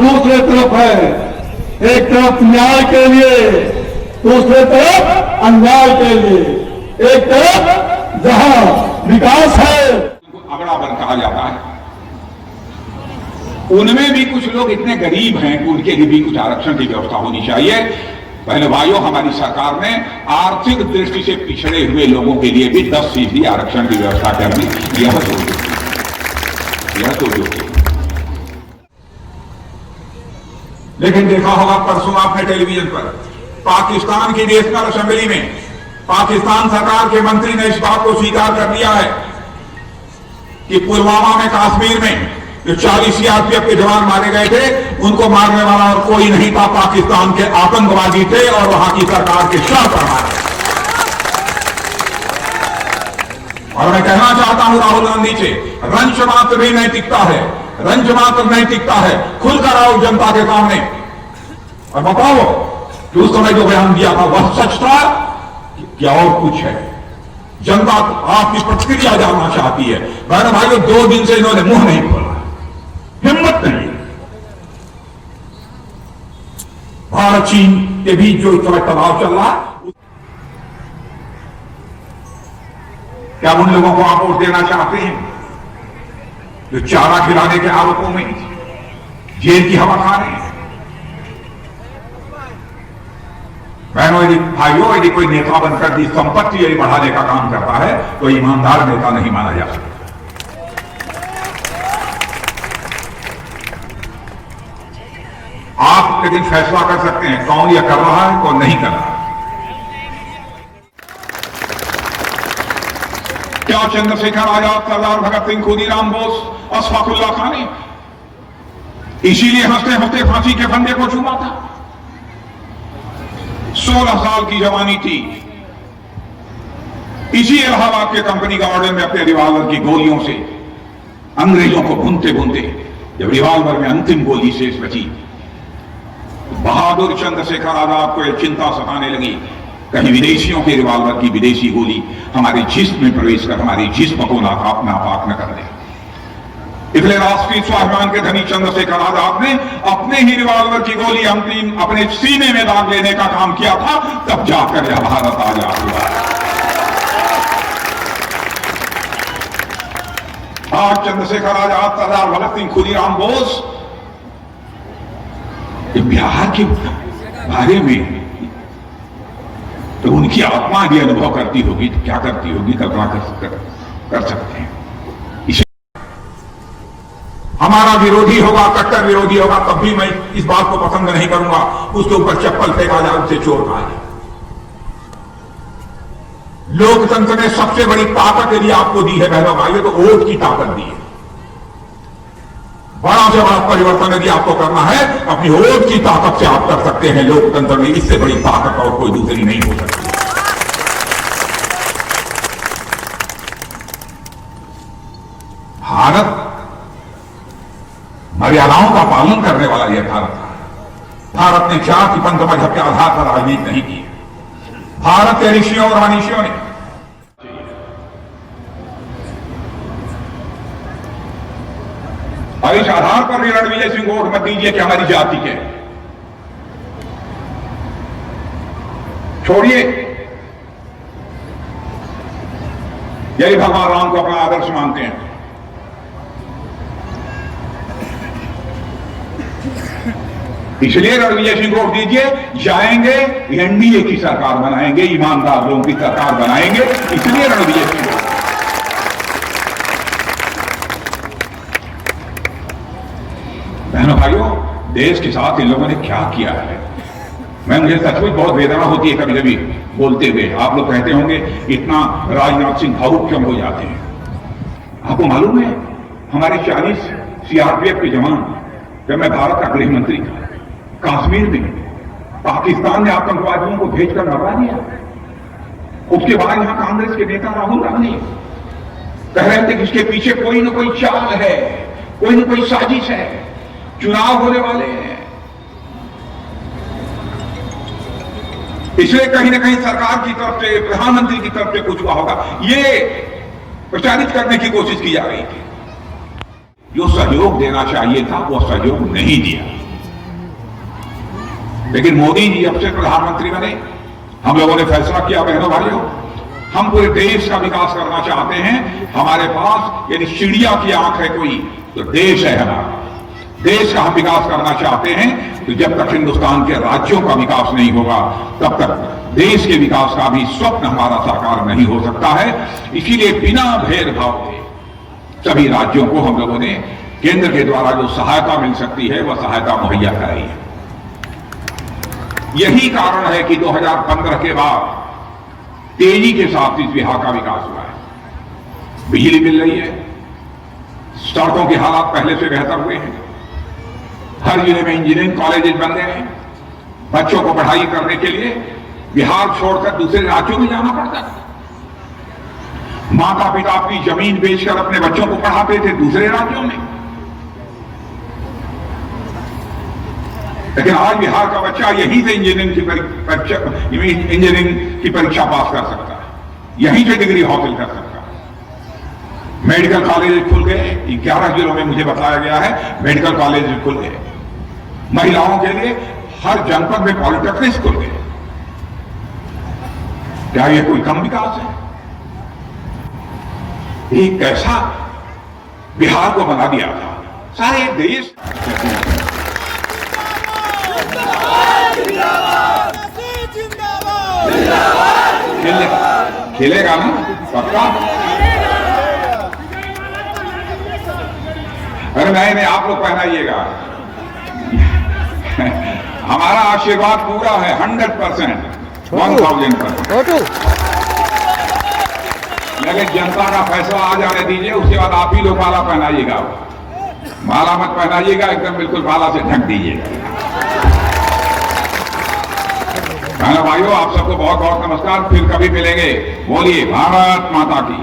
दूसरे तरफ है। एक तरफ न्याय के लिए, दूसरे तरफ अन्याय के लिए। एक तरफ जहां विकास है, अगड़ापन कहा जाता है, उनमें भी कुछ लोग इतने गरीब हैं कि उनके लिए भी कुछ आरक्षण की व्यवस्था होनी चाहिए। पहले भाइयों, हमारी सरकार ने आर्थिक दृष्टि से पिछड़े हुए लोगों के लिए भी 10% आरक्षण की व्यवस्था कर दी। यह तो जो लेकिन देखा होगा परसों आपने टेलीविजन पर पाकिस्तान की नेशनल असेंबली में पाकिस्तान सरकार के मंत्री ने इस बात को स्वीकार कर लिया है कि पुलवामा में, कश्मीर में जो 40 सीआरपीएफ के जवान मारे गए थे, उनको मारने वाला और कोई नहीं था, पाकिस्तान के आतंकवादी थे और वहां की सरकार के शर पर मारे। और मैं कहना चाहता हूं राहुल गांधी से, रंच मात्र भी नैतिकता है, रंच मात्र नैतिकता है। खुलकर आओ जनता के सामने और बताओ कि उस समय जो बयान दिया था वह सच था क्या और कुछ है। जनता आपकी प्रतिक्रिया जानना चाहती है। बहन भाइयों, 2 दिन से इन्होंने मुंह नहीं खोला, हिम्मत नहीं। भारत चीन के बीच जो इस समय तनाव चल रहा है, क्या उन लोगों को आप वोट देना चाहते हैं जो चारा खिलाने के आरोपों में जेल की हवा खा रहे हैं? बहनों, यदि भाइयों, यदि कोई नेता बनकर दी संपत्ति यदि बढ़ाने का काम करता है तो ईमानदार नेता नहीं माना जा सकता। आप लेकिन फैसला कर सकते हैं कौन यह कर रहा है, कौन नहीं कर रहा है। क्या चंद्रशेखर आजाद, सरदार भगत सिंह, खुदीराम बोस, अशफाक उल्लाह खां ने इसीलिए हंसते हंसते फांसी के फंदे को चूमा था? 16 साल की जवानी थी, इसी इलाहाबाद के कंपनी गार्डन में अपने रिवाल्वर की गोलियों से अंग्रेजों को भूनते भूनते जब रिवाल्वर में अंतिम गोली शेष बची, बहादुर चंद्रशेखर आजाद को यह चिंता सताने लगी, कहीं विदेशियों के रिवाल्वर की विदेशी गोली हमारे जिस्म में प्रवेश कर हमारे जिस्म को नापाक न कर दे। इसलिए राष्ट्रीय स्वाभिमान के धनी चंद्रशेखर आजाद ने अपने ही रिवाल्वर की गोली अंतिम अपने सीने में दाग लेने का काम किया था, तब जाकर यह भारत आजाद हुआ। आज चंद्रशेखर आजाद, सरदार भगत सिंह, खुदीराम बोस बिहार के बारे में तो उनकी आत्मा भी अनुभव करती होगी तो क्या करती होगी, कल्पना कर सकते हैं। हमारा विरोधी होगा, कट्टर विरोधी होगा, तब भी मैं इस बात को पसंद नहीं करूंगा उसके ऊपर चप्पल फेंका जाए, उससे चोर कहा जाए। लोकतंत्र ने सबसे बड़ी ताकत यदि आपको दी है बहनों भाइयों, तो वोट की ताकत दी है। बड़ा से बड़ा परिवर्तन यदि आपको करना है, अपनी वोट की ताकत से आप कर सकते हैं। लोकतंत्र में इससे बड़ी ताकत और कोई दूसरी नहीं हो सकती। भारत मर्यादाओं का पालन करने वाला यह भारत था। भारत ने जाति, पंथ, मजहब के आधार पर राजनीति नहीं की। भारत के ऋषियों और मनीषियों ने और इस आधार पर भी रणविजय सिंह को वोट मत दीजिए कि हमारी जाति के, छोड़िए। यही भगवान राम को अपना आदर्श मानते हैं। इसलिए रणविजय सिंह को वोट दीजिए, जाएंगे एनडीए की सरकार बनाएंगे, ईमानदार लोगों की सरकार बनाएंगे, इसलिए रणविजय सिंह। बहनों भाइयों, देश के साथ इन लोगों ने क्या किया है, मुझे सचमुच बहुत वेदना होती है कभी कभी बोलते हुए। आप लोग कहते होंगे इतना राजनाथ सिंह भावुक क्यों हो जाते हैं। आपको मालूम है हमारे 40 सीआरपीएफ के जवान, जब मैं भारत का गृह मंत्री था, कश्मीर में पाकिस्तान ने आतंकवादियों को भेजकर मरवा दिया। उसके बाद यहां कांग्रेस के नेता राहुल गांधी कह रहे थे कि इसके पीछे कोई ना कोई चाल है, कोई ना कोई साजिश है, चुनाव होने वाले हैं। इसलिए कहीं ना कहीं सरकार की तरफ से, प्रधानमंत्री की तरफ से कुछ हुआ होगा, ये प्रचारित करने की कोशिश की जा रही थी। जो सहयोग देना चाहिए था वो सहयोग नहीं दिया। लेकिन मोदी जी अब से प्रधानमंत्री बने, हम लोगों ने फैसला किया, बहनों भाइयों, हम पूरे देश का विकास करना चाहते हैं। हमारे पास यदि चिड़िया की आंख है कोई, तो देश है हमारा। देश का हम विकास करना चाहते हैं, तो जब तक हिंदुस्तान के राज्यों का विकास नहीं होगा, तब तक देश के विकास का भी स्वप्न हमारा साकार नहीं हो सकता है। इसीलिए बिना भेदभाव के सभी राज्यों को हम लोगों ने केंद्र के द्वारा जो सहायता मिल सकती है, वह सहायता मुहैया कराई है। यही कारण है कि 2015 के बाद तेजी के साथ इस बिहार का विकास हुआ है। बिजली मिल रही है, सड़कों के हालात पहले से बेहतर हुए हैं, हर जिले में इंजीनियरिंग कॉलेजेस बन गए हैं। बच्चों को पढ़ाई करने के लिए बिहार छोड़कर दूसरे राज्यों में जाना पड़ता है। माता पिता अपनी जमीन बेचकर अपने बच्चों को पढ़ाते थे दूसरे राज्यों में, लेकिन आज बिहार का बच्चा यहीं से इंजीनियरिंग की परीक्षा पास कर सकता है, यहीं से डिग्री हासिल कर सकता है। मेडिकल कॉलेज खुल गए 11 जिलों में, मुझे बताया गया है मेडिकल कॉलेज खुल गए। महिलाओं के लिए हर जनपद में पॉलिटेक्निक खुल गए। क्या यह कोई कम विकास है? एक कैसा बिहार को बना दिया था सारे देश। खेलेगा ना पक्का? अरे नहीं, आप लोग पहनाइएगा। हमारा आशीर्वाद पूरा है 100%, 1000%। लेकिन जनता का फैसला आ जाने दीजिए, उसके बाद आप ही लोग माला पहनाइएगा। माला मत पहनाइएगा, एकदम बिल्कुल माला से ढक दीजिएगा। भाइयों, आप सबको बहुत बहुत नमस्कार। फिर कभी मिलेंगे। बोलिए भारत माता की।